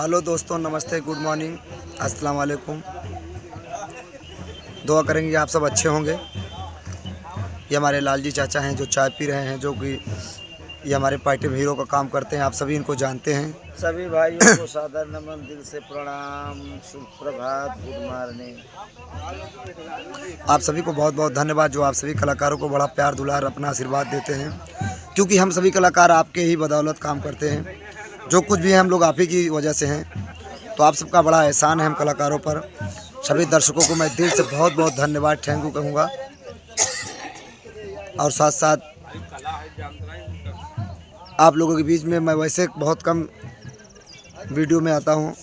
Hello दोस्तों, नमस्ते, good morning, अस्सलाम वालेकुम। दुआ करेंगे आप सब अच्छे होंगे। ये हमारे लालजी चाचा हैं जो चाय पी रहे हैं, जो कि ये हमारे पार्टी में हीरो का काम करते हैं। आप सभी इनको जानते हैं। सभी भाइयों को सादर नमन, दिल से प्रणाम, सुप्रभात, गुड मॉर्निंग। आप सभी को बहुत बहुत धन्यवाद जो आप सभी कलाकारों को बड़ा प्यार दुलार अपना आशीर्वाद देते हैं, क्योंकि हम सभी कलाकार आपके ही बदौलत काम करते हैं। जो कुछ भी है हम लोग आप ही की वजह से हैं। तो आप सबका बड़ा एहसान है हम कलाकारों पर। सभी दर्शकों को मैं दिल से बहुत बहुत धन्यवाद, थैंक यू कहूँगा। और साथ साथ आप लोगों के बीच में मैं वैसे बहुत कम वीडियो में आता हूँ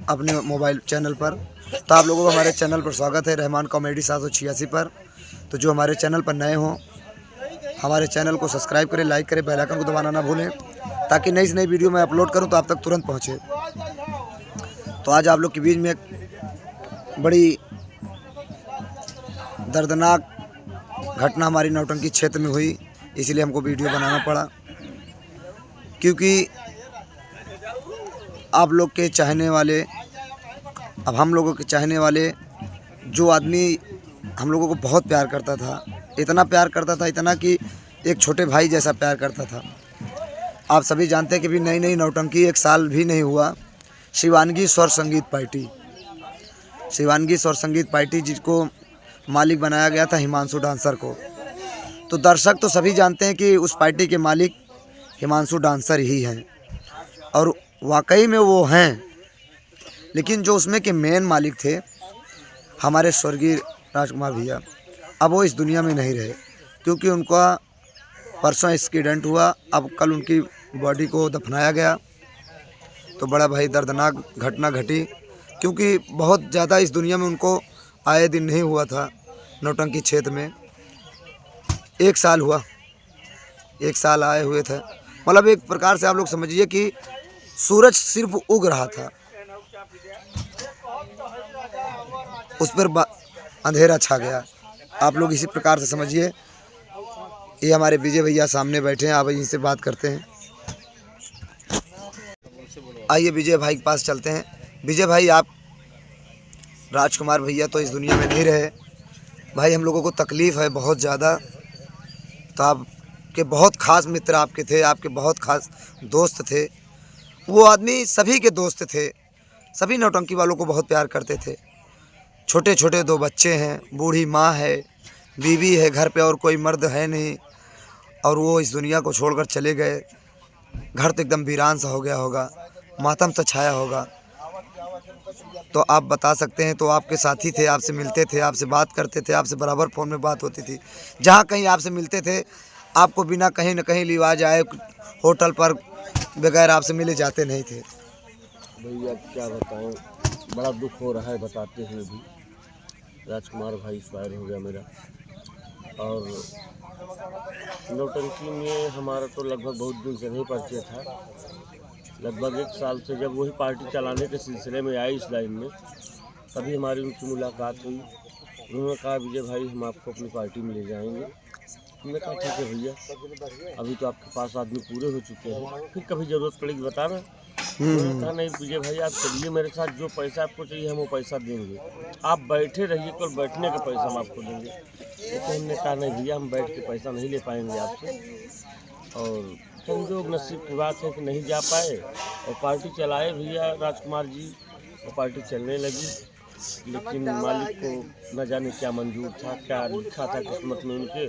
अपने मोबाइल चैनल पर, तो आप लोगों को हमारे चैनल पर स्वागत है, रहमान कॉमेडी 786 पर। तो जो हमारे चैनल पर नए हों, हमारे चैनल को सब्सक्राइब करें, लाइक करें, बेल आइकन को दबाना ना भूलें, ताकि नई से नई वीडियो मैं अपलोड करूं तो आप तक तुरंत पहुंचे। तो आज आप लोग के बीच में एक बड़ी दर्दनाक घटना हमारी नौटंकी क्षेत्र में हुई, इसीलिए हमको वीडियो बनाना पड़ा। क्योंकि आप लोग के चाहने वाले, अब हम लोगों के चाहने वाले, जो आदमी हम लोगों को बहुत प्यार करता था, इतना प्यार करता था, इतना कि एक छोटे भाई जैसा प्यार करता था। आप सभी जानते हैं कि भी नई नई नौटंकी, एक साल भी नहीं हुआ, शिवानगी स्वर संगीत पार्टी, शिवानगी स्वर संगीत पार्टी जिसको मालिक बनाया गया था हिमांशु डांसर को। तो दर्शक तो सभी जानते हैं कि उस पार्टी के मालिक हिमांशु डांसर ही हैं, और वाकई में वो हैं। लेकिन जो उसमें के मेन मालिक थे हमारे स्वर्गीय राजकुमार भैया, अब वो इस दुनिया में नहीं रहे, क्योंकि उनका परसों एक्सीडेंट हुआ। अब कल उनकी बॉडी को दफनाया गया। तो बड़ा भाई दर्दनाक घटना घटी, क्योंकि बहुत ज़्यादा इस दुनिया में उनको आए दिन नहीं हुआ था। नौटंकी क्षेत्र में 1 साल हुआ, 1 साल आए हुए थे। मतलब एक प्रकार से आप लोग समझिए कि सूरज सिर्फ उग रहा था, उस पर अंधेरा छा गया। आप लोग इसी प्रकार से समझिए। ये हमारे विजय भैया सामने बैठे हैं, आप इनसे बात करते हैं। आइए विजय भाई के पास चलते हैं। विजय भाई, आप, राजकुमार भैया तो इस दुनिया में नहीं रहे भाई, हम लोगों को तकलीफ़ है बहुत ज़्यादा। तो आपके बहुत ख़ास मित्र आपके थे, आपके बहुत ख़ास दोस्त थे। वो आदमी सभी के दोस्त थे, सभी नौटंकी वालों को बहुत प्यार करते थे। छोटे छोटे 2 बच्चे हैं, बूढ़ी माँ है, बीवी है, घर पे और कोई मर्द है नहीं, और वो इस दुनिया को छोड़कर चले गए। घर तो एकदम वीरान सा हो गया होगा, मातम सा छाया होगा। तो आप बता सकते हैं। तो आपके साथी थे, आपसे मिलते थे, आपसे बात करते थे, आपसे बराबर फ़ोन में बात होती थी। जहाँ कहीं आपसे मिलते थे, आपको बिना कहीं न कहीं लिवाज आए होटल पर बगैर आपसे मिले जाते नहीं थे। भैया क्या बताऊं, बड़ा दुख हो रहा है बताते हुए भी। राजकुमार भाई एक्सपायर हो गया मेरा। और नौटंकी में हमारा तो लगभग बहुत दिन से नहीं परिचय था। लगभग 1 साल से जब वही पार्टी चलाने के सिलसिले में आई इस लाइन में, तभी हमारी उनकी मुलाकात हुई। उन्होंने कहा विजय भाई हम आपको अपनी पार्टी में ले जाएंगे। हमने कहा ठीक है भैया, अभी तो आपके पास आदमी पूरे हो चुके हैं, फिर कभी ज़रूरत पड़ेगी बताना। उन्होंने कहा नहीं विजय भाई आप चलिए मेरे साथ, जो पैसा आपको चाहिए हम वो पैसा देंगे, आप बैठे रहिए, केवल बैठने का पैसा हम आपको देंगे। लेकिन हमने कहा नहीं भैया हम बैठ के पैसा नहीं ले पाएंगे आपसे। और संजोग नसीब की बात है कि नहीं जा पाए, और पार्टी चलाए भैया राजकुमार जी, और पार्टी चलने लगी। लेकिन मालिक को न जाने क्या मंजूर था, क्या लिखा था किस्मत में उनके,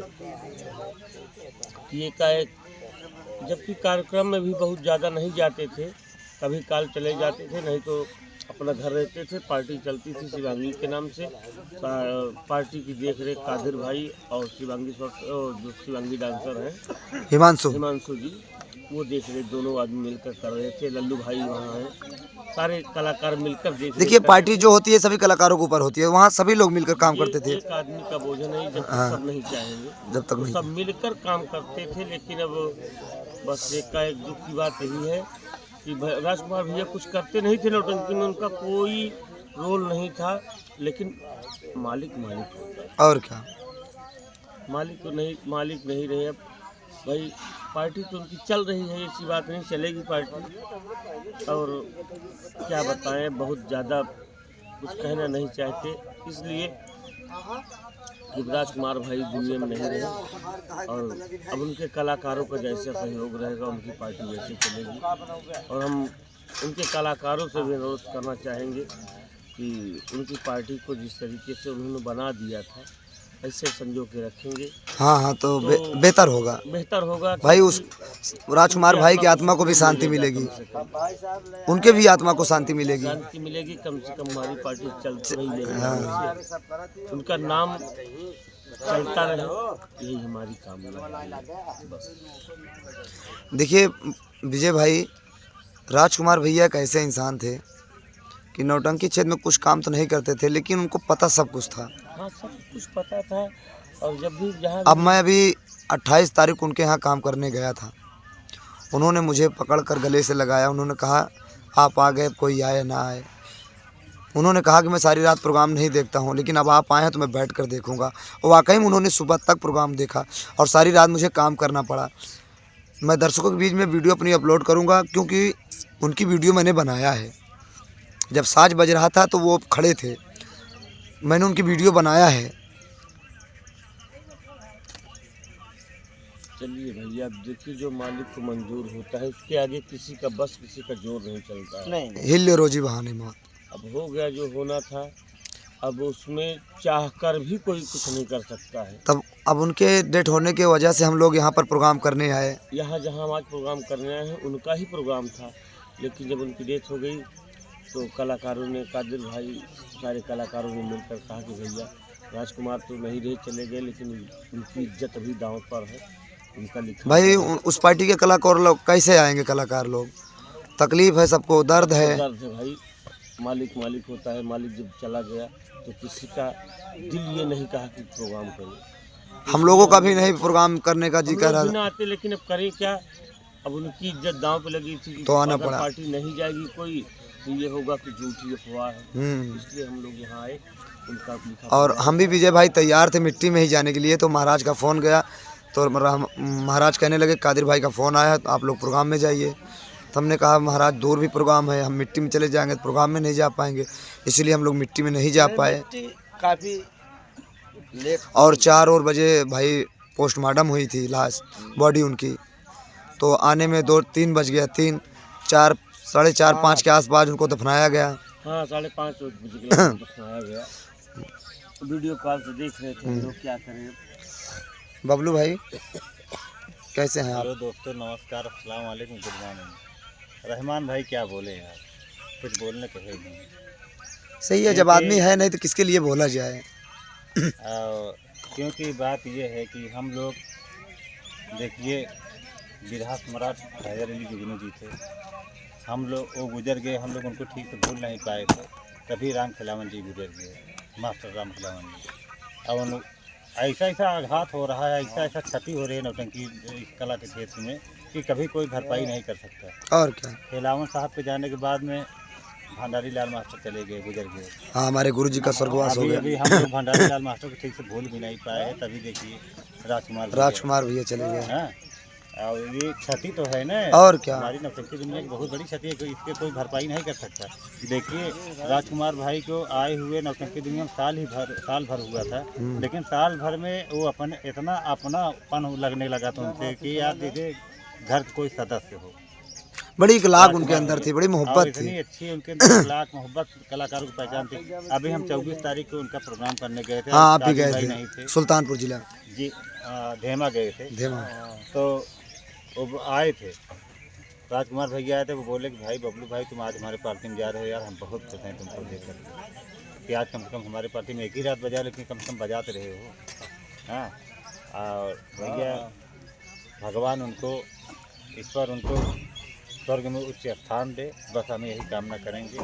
कि एकाएक, जबकि कार्यक्रम में भी बहुत ज़्यादा नहीं जाते थे, कभी काल चले जाते थे, नहीं तो अपना घर रहते थे। पार्टी चलती थी शिवांगी के नाम से। पार्टी की देख रेख कादिर भाई और शिवांगी जो शिवांगी डांसर हैं हिमांशु जी, वो देख रेख दोनों आदमी मिलकर कर रहे थे। लल्लू भाई वहाँ हैं, सारे कलाकार मिलकर देखिए, पार्टी जो होती है सभी कलाकारों के ऊपर होती है, वहाँ सभी लोग मिलकर काम करते थे। एक आदमी का बोझ नहीं, जब तक सब नहीं चाहेंगे, जब तक नहीं, सब मिलकर काम करते थे। लेकिन अब बस एक दुख की बात यही है कि राजकुमार भैया कुछ करते नहीं थे नौटंकी में, उनका कोई रोल नहीं था। लेकिन मालिक होता है, और क्या, मालिक नहीं रहे अब। भाई पार्टी तो उनकी चल रही है, ऐसी बात नहीं, चलेगी पार्टी। और क्या बताएं, बहुत ज़्यादा कुछ कहना नहीं चाहते, इसलिए युवराज कुमार भाई दुनिया में नहीं रहे। और अब उनके कलाकारों का जैसे सहयोग रहेगा उनकी पार्टी वैसे चलेगी। और हम उनके कलाकारों से भी अनुरोध करना चाहेंगे कि उनकी पार्टी को जिस तरीके से उन्होंने बना दिया था ऐसे संजो के रखेंगे। हाँ तो बेहतर होगा, बेहतर होगा भाई। उस राजकुमार भाई की आत्मा को भी शांति मिलेगी, उनके भी आत्मा को शांति मिलेगी, शांति मिलेगी। कम से कम हमारी पार्टी चलती रही है, उनका नाम चलता रहे, यही हमारी कामना है बस। देखिए विजय भाई, राजकुमार भैया एक ऐसे इंसान थे कि नौटंकी क्षेत्र में कुछ काम तो नहीं करते थे, लेकिन उनको पता सब कुछ था। हाँ, सब कुछ पता था। और जब भी जहाँ अब मैं अभी 28 तारीख को उनके यहाँ काम करने गया था, उन्होंने मुझे पकड़ कर गले से लगाया। उन्होंने कहा आप आ गए, कोई आए ना आए। उन्होंने कहा कि मैं सारी रात प्रोग्राम नहीं देखता हूँ, लेकिन अब आप आए हैं तो मैं बैठ कर देखूँगा। और वाकई में उन्होंने सुबह तक प्रोग्राम देखा और सारी रात मुझे काम करना पड़ा। मैं दर्शकों के बीच में वीडियो अपनी अपलोड करूँगा, क्योंकि उनकी वीडियो मैंने बनाया है। जब साज बज रहा था तो वो खड़े थे, मैंने उनकी वीडियो बनाया है। चलिए भैया, अब देखिए जो मालिक को मंजूर होता है उसके आगे किसी का बस, किसी का जोर नहीं चलता है। नहीं हिल रोजी बहाने मौत। अब हो गया जो होना था, अब उसमें चाह कर भी कोई कुछ नहीं कर सकता है। तब अब उनके डेट होने की वजह से हम लोग यहाँ पर प्रोग्राम करने आए। यहाँ जहाँ हम आज प्रोग्राम करने आए हैं उनका ही प्रोग्राम था, लेकिन जब उनकी डेथ हो गई तो कलाकारों ने, कादिर भाई, सारे कलाकारों ने मिलकर कहा कि भैया राजकुमार तो नहीं रहे, चले गए, लेकिन उनकी इज्जत अभी दांव पर है। उनका लिखा भाई उस पार्टी के कलाकार लोग कैसे आएंगे? कलाकार लोग, तकलीफ है सबको, दर्द है। दर्द है भाई। मालिक होता है, मालिक जब चला गया तो किसी का दिल ये नहीं कहा कि प्रोग्राम करें। हम लोगों का भी नहीं प्रोग्राम करने का जी कर रहा ना आते, लेकिन अब करें क्या। अब उनकी इज्जत दांव पे लगी थी, तो आना पड़ा। पार्टी नहीं जाएगी कोई तो ये होगा कि झूठी अफवाह है, इसलिए हम लोग यहाँ आए। उनका लिखा और हम भी विजय भाई तैयार थे मिट्टी में ही जाने के लिए, तो महाराज का फ़ोन गया तो महाराज कहने लगे कादिर भाई का फ़ोन आया तो आप लोग प्रोग्राम में जाइए। तो हमने कहा महाराज दूर भी प्रोग्राम है, हम मिट्टी में चले जाएंगे तो प्रोग्राम में नहीं जा पाएंगे, इसलिए हम लोग मिट्टी में नहीं जा पाए। काफी लेट और 4 और बजे भाई पोस्टमार्टम हुई थी, लाश बॉडी उनकी, तो आने में 2-3 बज गया। 3, 4, 4:30, 5 के आसपास उनको दफनाया गया। हाँ, 5:30 बजे दफनाया गया। वीडियो कॉल से देख रहे थे लोग, क्या करें। बबलू भाई कैसे हैं आप? हेलो दोस्तों, नमस्कार, अस्सलाम वालेकुम, गुड मॉर्निंग। रहमान भाई क्या बोले यार, कुछ बोलने को है नहीं। सही है, जब आदमी है नहीं तो किसके लिए बोला जाए। क्योंकि बात ये है कि हम लोग देखिए, बिरहा सम्राट हैदर अली जुगनू जी थे, हम लोग वो गुजर गए, हम लोग उनको ठीक से भूल नहीं पाए थे। तभी राम खिलावन जी गुजर गए, मास्टर राम खिलावन जी। अब उन ऐसा आघात हो रहा है, ऐसा क्षति हो रही है नौटंकी इस कला के क्षेत्र में कि कभी कोई भरपाई नहीं कर सकता। और क्या, खिलावन साहब के जाने के बाद में भंडारी लाल मास्टर चले गए, गुजर गए। हाँ, हमारे गुरुजी का स्वर्गवास हो गया। अभी हम लोग भंडारी लाल मास्टर को ठीक से भूल भी नहीं पाए हैं। तभी देखिए राजकुमार भैया चले गए। हाँ, और ये क्षति तो है ना, और क्या, हमारी नौटंकी दुनिया की बहुत बड़ी क्षति है, कोई इसके कोई भरपाई नहीं कर सकता। देखिए, राजकुमार भाई को आए हुए नौटंकी दुनिया में साल भर हुआ था, लेकिन साल भर में वो इतना अपनापन लगने लगा था उनसे कि यार देखिए घर का कोई सदस्य हो। बड़ी इखलाक उनके अंदर थी, बड़ी मोहब्बत इतनी थी। अच्छी उनके अंदर इखलाक, मोहब्बत, कलाकारों की पहचान थी। अभी हम 24 तारीख को उनका प्रोग्राम करने गए थे। हाँ, आप भी कादिर गए भाई थे, नहीं थे सुल्तानपुर जिला जी, धेमा गए थे। धेमा। तो वो आए थे, राजकुमार भैया आए थे। वो बोले कि भाई बबलू भाई तुम आज हमारे पार्टी में जा रहे हो यार, हम बहुत खुश हैं तुमको देख कर कि आज कम से कम हमारे पार्टी में एक ही रात बजा, लेकिन कम से कम बजाते रहे हो। हाँ, और भैया भगवान उनको, ईश्वर उनको स्वर्ग में उच्च स्थान दे, बस हमें यही कामना करेंगे।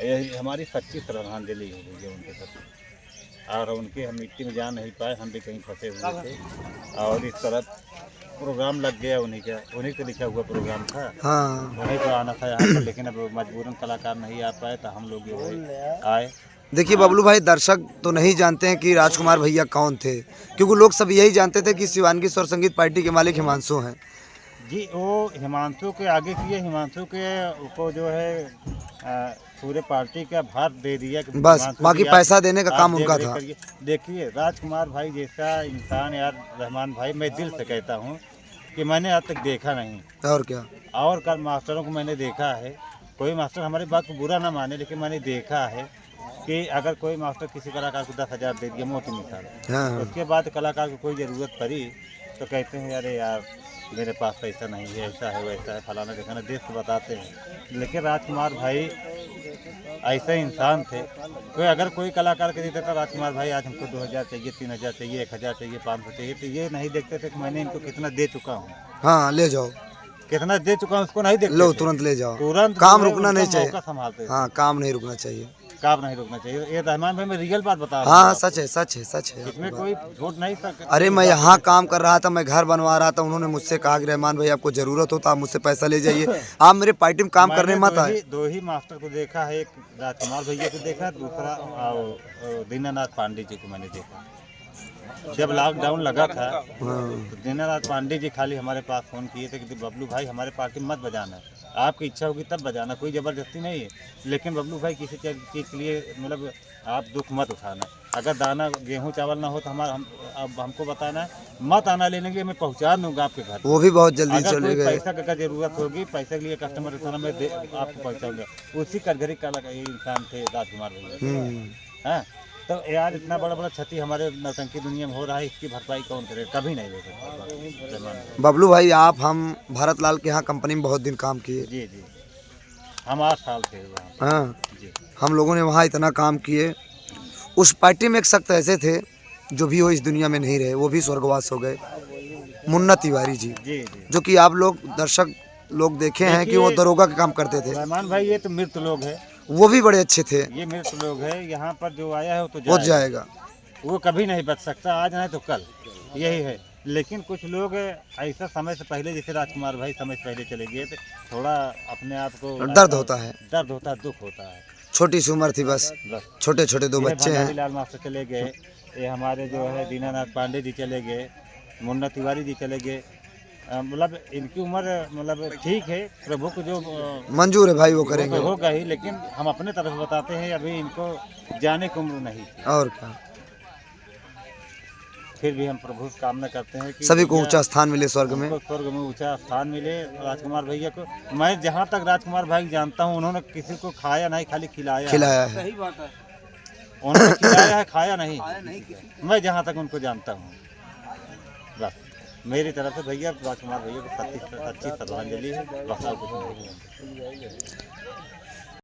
यही हमारी सच्ची श्रद्धांजलि है भैया उनके प्रति। और उनके हम मिट्टी में जा नहीं पाए, हम भी कहीं फंसे हुए थे और इस तरफ प्रोग्राम लग गया उन्हीं का लिखा हुआ प्रोग्राम था। हाँ, वहीं पर आना था यहाँ पर, लेकिन अब मजबूरन कलाकार नहीं आ पाए तो हम लोग जो है आए देखिए बबलू भाई, दर्शक तो नहीं जानते हैं कि राजकुमार भैया कौन थे, क्योंकि लोग सब यही जानते थे कि शिवानगी स्वर संगीत पार्टी के मालिक हिमांशु हैं। जी, वो हिमांशु के आगे किए, हिमांशु के को जो है पूरे पार्टी का भार दे दिया कि बस हिमांशु बाकी जी, पैसा देने का आप काम देख उनका रेख था। करिए। देखिए राजकुमार भाई जैसा इंसान यार, रहमान भाई, मैं दिल से कहता हूँ कि मैंने आज तक देखा नहीं। और क्या, और कल मास्टरों को मैंने देखा है, कोई मास्टर हमारी बात को बुरा ना माने, लेकिन मैंने देखा है कि अगर कोई मास्टर किसी कलाकार को 10,000 दे दिया, मोटी मिसाल है, हाँ उसके बाद कलाकार को कोई ज़रूरत पड़ी तो कहते हैं अरे यार मेरे पास पैसा नहीं है, ऐसा है वैसा है, फलाना ढिकाना, देश को बताते हैं। लेकिन राजकुमार भाई ऐसे इंसान थे, कोई अगर कोई कलाकार के देता था राजकुमार भाई आज हमको 2,000 चाहिए, 3,000 चाहिए, 1,000 चाहिए, 500 चाहिए, तो ये नहीं देखते थे कि मैंने इनको कितना दे चुका हूँ, हाँ ले जाओ, कितना दे चुका हूँ, उसको नहीं देखते लो थे। तुरंत ले जाओ, तुरंत काम जो है रुकना उनका नहीं चाहिए। मौका संभालते थे। हाँ काम नहीं रुकना चाहिए। काम नहीं रुकना चाहिए। ये रहमान भाई मैं रियल बात बता रहा हूँ हाँ आपको। सच है, सच है, सच है इसमें आपकी कोई बात। झूठ नहीं सकता। अरे मैं यहाँ काम कर रहा था, मैं घर बनवा रहा था, उन्होंने मुझसे कहा कि रहमान भाई आपको ज़रूरत हो तो आप मुझसे पैसा ले जाइए, आप मेरे पार्टी में काम करने मत आए। दो ही मास्टर को देखा है, एक राजकुमार भैया को देखा, दूसरा दीनानाथ पांडे जी को मैंने देखा। जब लॉकडाउन लगा था तो दीनानाथ पांडे जी खाली हमारे पास फ़ोन किए थे कि बबलू भाई हमारे पार्टी में मत बजाना, आपकी इच्छा होगी तब बजाना, कोई ज़बरदस्ती नहीं है, लेकिन बबलू भाई किसी चीज़ के लिए मतलब आप दुख मत उठाना, अगर दाना गेहूँ चावल ना हो तो अब हमको बताना, मत आना लेने के लिए, मैं पहुँचा दूँगा आपके घर। वो भी बहुत जल्दी अगर चले कोई गए। पैसा का जरूरत होगी, पैसे के लिए कस्टमर के सामने मैं आपको पहुँचाऊँगा। उसी कटघरी का इंसान थे राजकुमार भैया। हाँ, तो यार इतना बड़ा बड़ा क्षति हमारे नौटंकी दुनिया में हो रहा है, इसकी भरपाई कौन करे, कभी नहीं हो सकता। बबलू भाई आप हम भारत लाल के यहाँ कंपनी में बहुत दिन काम किए। जी जी, हम 8 साल थे वहाँ। हाँ जी हम लोगों ने वहाँ इतना काम किए। उस पार्टी में एक सख्त ऐसे थे जो भी हो इस दुनिया में नहीं रहे, वो भी स्वर्गवास हो गए, मुन्ना तिवारी जी, जी जी। जो कि आप लोग दर्शक लोग देखे हैं कि वो दरोगा का काम करते थे। रहमान भाई ये तो मृत लोग है, वो भी बड़े अच्छे थे। ये मृत लोग है, यहाँ पर जो आया है वो तो वो जाएगा। जाएगा। वो कभी नहीं बच सकता, आज नहीं तो कल, यही है। लेकिन कुछ लोग ऐसा समय से पहले, जैसे राजकुमार भाई समय से पहले चले गए, तो थोड़ा अपने आप को दर्द होता है, दर्द होता है, दुख होता है। छोटी सी उम्र थी बस, बस छोटे छोटे 2 बच्चे भंडारी हैं। लाल मास्टर चले गए, ये हमारे जो है दीनानाथ पांडे जी चले गए, मुन्ना तिवारी जी चले गए, मतलब इनकी उम्र मतलब ठीक है, प्रभु को जो मंजूर है भाई वो वो करेंगे। तो होगा ही, लेकिन हम अपने तरफ से बताते हैं अभी इनको जाने की उम्र नहीं थी। और क्या, फिर भी हम प्रभु से कामना करते हैं कि सभी को भैया ऊंचा स्थान मिले स्वर्ग में। उनको स्वर्ग में ऊंचा स्थान मिले। राजकुमार भैया को मैं जहाँ तक राजकुमार भाई जानता हूँ, उन्होंने किसी को खाया नहीं, खाली खिलाया खिलाया है। उन्होंने खिलाया है, खाया नहीं। मैं जहाँ तक उनको जानता हूँ, बस मेरी तरफ से भैया राजकुमार भैया को सच्ची श्रद्धांजलि है, बस और कुछ नहीं।